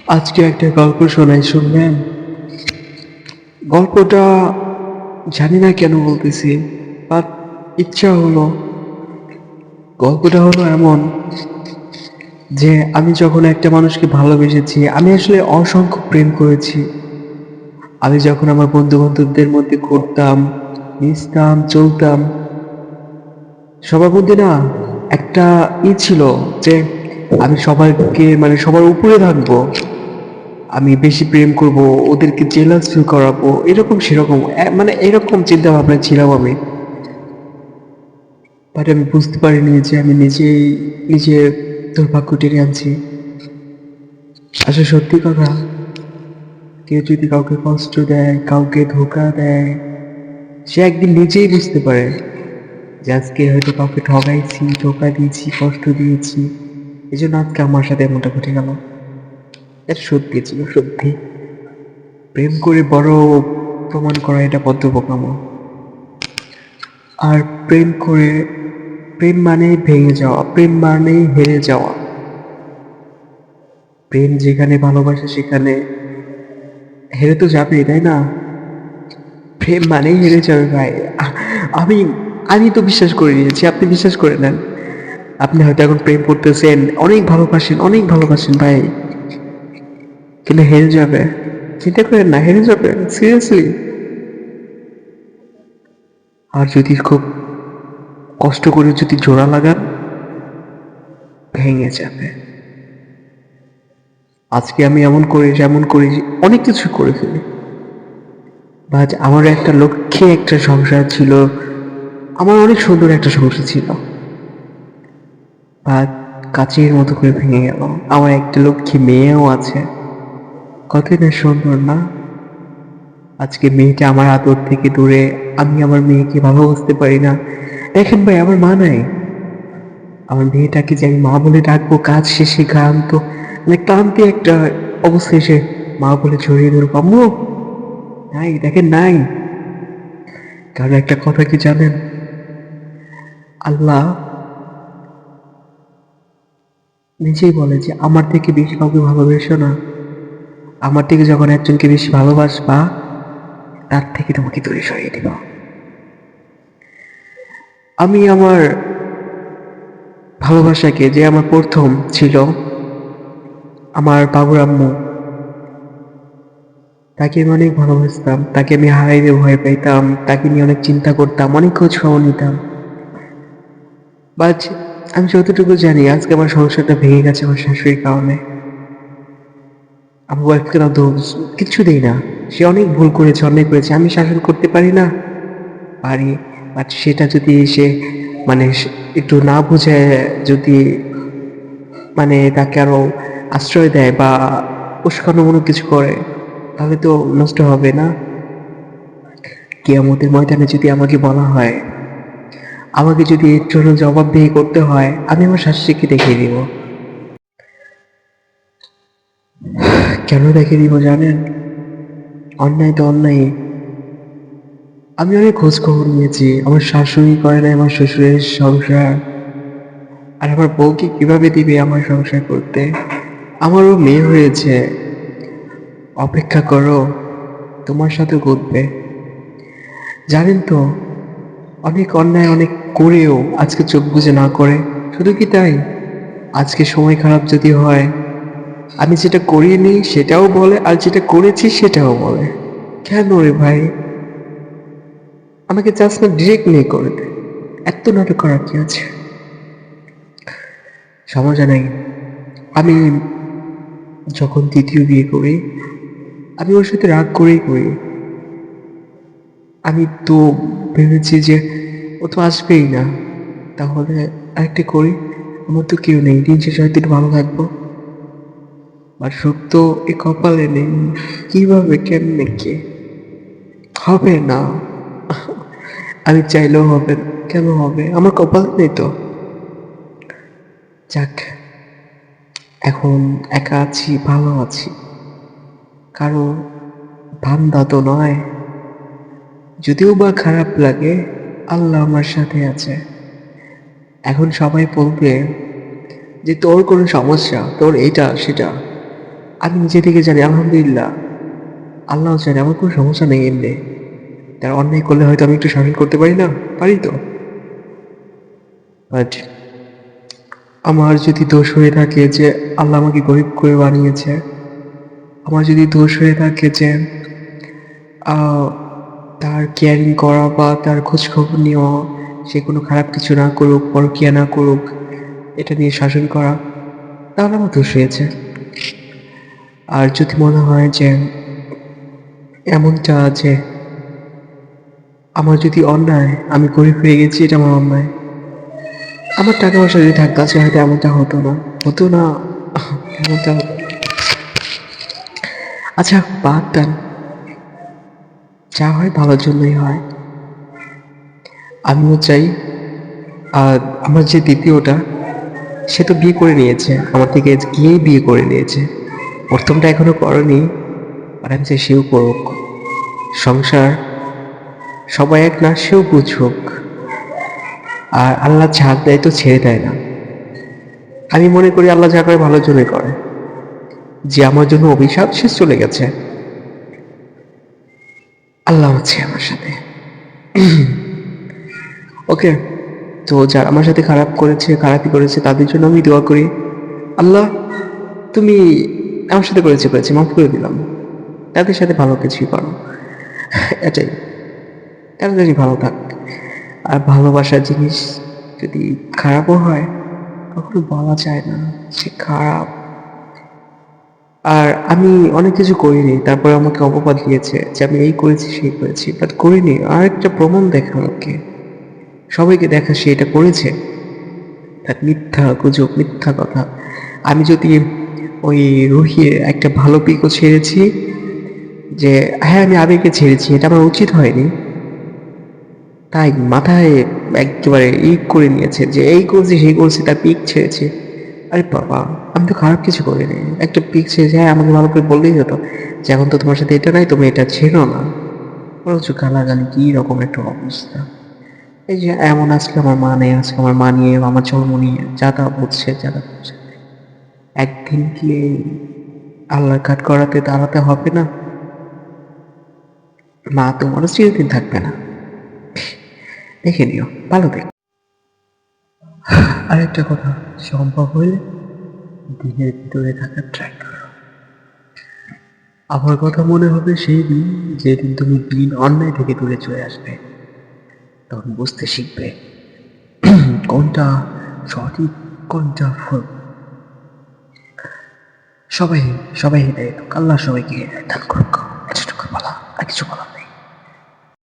আজকে একটা গল্প শোনাই, শুনবেন? গল্পটা জানি না কেন বলতেছি, বাট ইচ্ছা হলো। গল্পটা হলো এমন যে আমি যখন একটা মানুষকে ভালোবেসেছি, আমি আসলে অসংখ্য প্রেম করেছি। আমি যখন আমার বন্ধু বান্ধবদের মধ্যে ঘুরতাম, মিশতাম, চলতাম, সবার মধ্যে না একটা ছিল যে আমি সবাইকে মানে সবার উপরে থাকবো, আমি বেশি প্রেম করব, ওদেরকে জেলাস ফিল করাবো, এরকম সেরকম মানে এরকম চিন্তা ভাবনা ছিলাম আমি। বাট আমি বুঝতে পারিনি যে আমি নিজেই নিজের দুর্ভাগ্য টেনে আনছি। আসলে সত্যি কথা, কেউ যদি কাউকে কষ্ট দেয়, কাউকে ধোকা দেয়, সে একদিন নিজেই বুঝতে পারে যে আজকে হয়তো কাউকে ঠকাইছি, ধোকা দিয়েছি, কষ্ট দিয়েছি, এই জন্য আজকে আমার সাথে এমনটা ঘটে গেল। এটা সত্যি ছিল, সত্যি। প্রেম করে বড় প্রমাণ করা এটা বদ্ধ বোকামো। আর প্রেম করে, প্রেম মানেই ভেঙে যাওয়া, প্রেম মানেই হেরে যাওয়া। প্রেম যেখানে ভালোবাসে সেখানে হেরে তো যাবেই, তাই না? প্রেম মানেই হেরে যাবে ভাই। আমি আমি তো বিশ্বাস করে নিয়েছি, আপনি বিশ্বাস করে নেন। আপনি হয়তো এখন প্রেম করতেছেন, অনেক ভালোবাসেন, অনেক ভালোবাসেন ভাই, কিন্তু হেরে যাবে। চিন্তা করেন না, হেরে যাবে সিরিয়াসলি। আর যদি খুব কষ্ট করে যদি জোড়া লাগান, ভেঙে যাবে। আজকে আমি এমন করি, যেমন করি, অনেক কিছু করে ফেলি, বাট আমার একটা লক্ষ্যে একটা সংসার ছিল, আমার অনেক সুন্দর একটা সংসার ছিল, বাট কাচের মতো করে ভেঙে গেল। আমার একটা লক্ষ্মী মেয়েও আছে, কতই না সুন্দর না? আজকে মেয়েটা আমার আদর থেকে দূরে, আমি আমার মেয়েকে ভালোবাসতে পারি না। দেখেন ভাই, আমার মা নাই। আমার মেয়েটাকে যে আমি মা বলে ডাকবো, কাজ শেষে ক্লান্ত, মানে ক্লান্তি একটা অবস্থা এসে মা বলে জড়িয়ে ধরবো, আম্মু নাই, দেখেন নাই। কারণ একটা কথা কি জানেন, আল্লাহ নিজেই বলে যে আমার থেকে বেশি কাউকে ভালোবেসো না। আমার থেকে যখন একজনকে বেশি ভালোবাসবা, তার থেকে তোমাকে দূরে সরিয়ে দিব। আমি আমার ভালোবাসাকে, যে আমার প্রথম ছিল, আমার বাবুর আম্মু, তাকে আমি অনেক ভালোবাসতাম, তাকে আমি হারাইতে ভয় পাইতাম, তাকে নিয়ে অনেক চিন্তা করতাম, অনেক খোঁজ খবর নিতাম। বাট আমি যতটুকু জানি, আজকে আমার সংসারটা ভেঙে গেছে আমার শাশুড়ির কারণে। আমার ওয়াইফকে না দোষ কিচ্ছু দেই না, সে অনেক ভুল করেছে, অনেক করেছে, আমি শাসন করতে পারি না, পারি। বাট সেটা যদি সে মানে একটু না বুঝে, যদি মানে তাকে আরো আশ্রয় দেয় বা উস্কানোমূলক কিছু করে, তাহলে তো নষ্ট হবে না? কিয়ামতের ময়দানে যদি আমাকে বলা হয়, আমাকে যদি এর জন্য জবাবদিহি করতে হয়, আমি আমার শাশুড়িকে দেখিয়ে দিব। কেন দেখিয়ে দিব জানেন? অন্যায় তো অন্যায়। আমি অনেক খোঁজ খবর নিয়েছি, আমার শাশুড়ি করে নাই আমার শ্বশুরের সংসার, আর আমার বউকে কিভাবে দিবে আমার সংসার করতে? আমারও মেয়ে হয়েছে, অপেক্ষা করো, তোমার সাথে ঘটবে। জানেন তো, অনেক অন্যায় অনেক করেও আজকে চোখ বুজে না করে। শুধু কি তাই, আজকে সময় খারাপ যদি হয়, আমি যেটা করিনি সেটাও বলে, আর যেটা করেছি সেটাও বলে। কেন রে ভাই? আমাকে জাস্ট না ডিরেক্ট নিয়ে করে দে, এত নাটক করার কি আছে? সমস্যা নাই। আমি যখন দ্বিতীয় বিয়ে করি, আমি ওর সাথে রাগ করেই করি। আমি তো ভেবেছি যে ও তো আসবেই না, তাহলে আরেকটা করি, আমার তো কেউ নেই, দিন শেষে হয়তো একটু ভালো থাকবো। আর সুখ তো এ কপালে নেই, কিভাবে কেমনে কে হবে না? আমি চাইলেও হবে না। কেন হবে? আমার কপালে নেই তো। যাক, এখন একা আছি, ভালো আছি, কারো বান্দা তো নয়। যদিও বা খারাপ লাগে, আল্লাহ আমার সাথে আছে। এখন সবাই বলবে যে তোর কোনো সমস্যা, তোর এটা সেটা। আমি নিজে থেকে জানি আলহামদুলিল্লাহ, আল্লাহ জানে আমার কোনো সমস্যা নেই এমনি। তার অন্যায় করলে হয়তো আমি একটু শাসন করতে পারি না, পারি তো। বাট আমার যদি দোষ হয়ে থাকে যে আল্লাহ আমাকে গরিব করে বানিয়েছে, আমার যদি দোষ হয়ে থাকে যে আহ, তার কেয়ারিং করা বা তার খোঁজখবর নেওয়া, সে কোনো খারাপ কিছু না করুক, পরকীয়া না করুক, এটা নিয়ে শাসন করা, তাহলে আমার দোষ হয়েছে। আর যদি মনে হয় যে এমনটা যে আমার যদি অন্যায়, আমি গরিব হয়ে গেছি, এটা আমার অন্যায়, আমার টাকা পয়সা যদি থাকতো আজকে হয়তো এমনটা হতো না, হতো না, এমনটা হতো না। আচ্ছা বাদ দেন, যা হয় ভালোর জন্যই হয়। আমিও চাই। আর আমার যে দ্বিতীয়টা, সে তো বিয়ে করে নিয়েছে, আমার থেকে গিয়েই বিয়ে করে নিয়েছে। প্রথমটা এখনো করেনি, আর আমি চাই সেও করুক। সংসার সবাই এক না, সেও বুঝুক। আর আল্লাহ ছাড় দেয় তো ছেড়ে দেয় না। আমি মনে করি আল্লাহ যা করে ভালোর জন্যই করে। যে আমার জন্য অভিশাপ, সে চলে গেছে, আল্লাহ আছে আমার সাথে। ওকে, তো যারা আমার সাথে খারাপ করেছে, খারাপই করেছে, তাদের জন্য আমি দোয়া করি, আল্লাহ তুমি আমার সাথে করেছে মাফ করে দিলাম, তাদের সাথে ভালো কিছুই করো, এটাই। তারা যদি ভালো থাক। আর ভালোবাসার জিনিস যদি খারাপও হয়, কখনো বলা যায় না সে খারাপ। আর আমি অনেক কিছু করিনি, তারপরে আমাকে অপবাদ দিয়েছে যে আমি এই করেছি সেই করেছি, বাট করিনি। আর একটা প্রমাণ দেখা আমাকে, সবাইকে দেখা সে এটা করেছে, তার মিথ্যা গুজব, মিথ্যা কথা। আমি যদি ওই রুহির একটা ভালো পিকও ছেড়েছি, যে হ্যাঁ আমি আবেগে ছেড়েছি, এটা আমার উচিত হয়নি, তাই মাথায় একেবারে করে নিয়েছে যে এই করছি সেই করছি, তার পিক ছেড়েছে। আরে বাবা, আমি তো খারাপ কিছু করিনি, একটা পিক ছেড়েছে, হ্যাঁ আমাকে ভালো করে বললেই হতো যে এখন তো তোমার সাথে এটা নাই, তুমি এটা ছেড়ো না। বরঞ্চ গালাগালি, কি রকম একটা অবস্থা। এই যে এমন আজকে আমার মা নেই, আজকে আমার মা নিয়ে আমার জন্ম নিয়ে যা তা বুঝছে, যা তা বুঝছে। একদিন কি এই আল্লাহর কাঠ করাতে দাঁড়াতে হবে না? মা তোমারও চিরদিন থাকবে না, দেখে নিও, ভালো দেখো। আরেকটা কথা, সম্ভব হলে দিনের ভিতরে থাকার ট্রাই করো। আমার কথা মনে হবে সেই দিন, যেদিন তুমি দিন অন্যায় থেকে দূরে চলে আসবে, তখন বুঝতে শিখবে কোনটা সঠিক, কোনটা ভুল। সবাই সবাই হেদায়েত হোক, আল্লাহ সবাইকে হেদায়েত দান করুক। এতটুকু বলা, আর কিছু বলার নেই।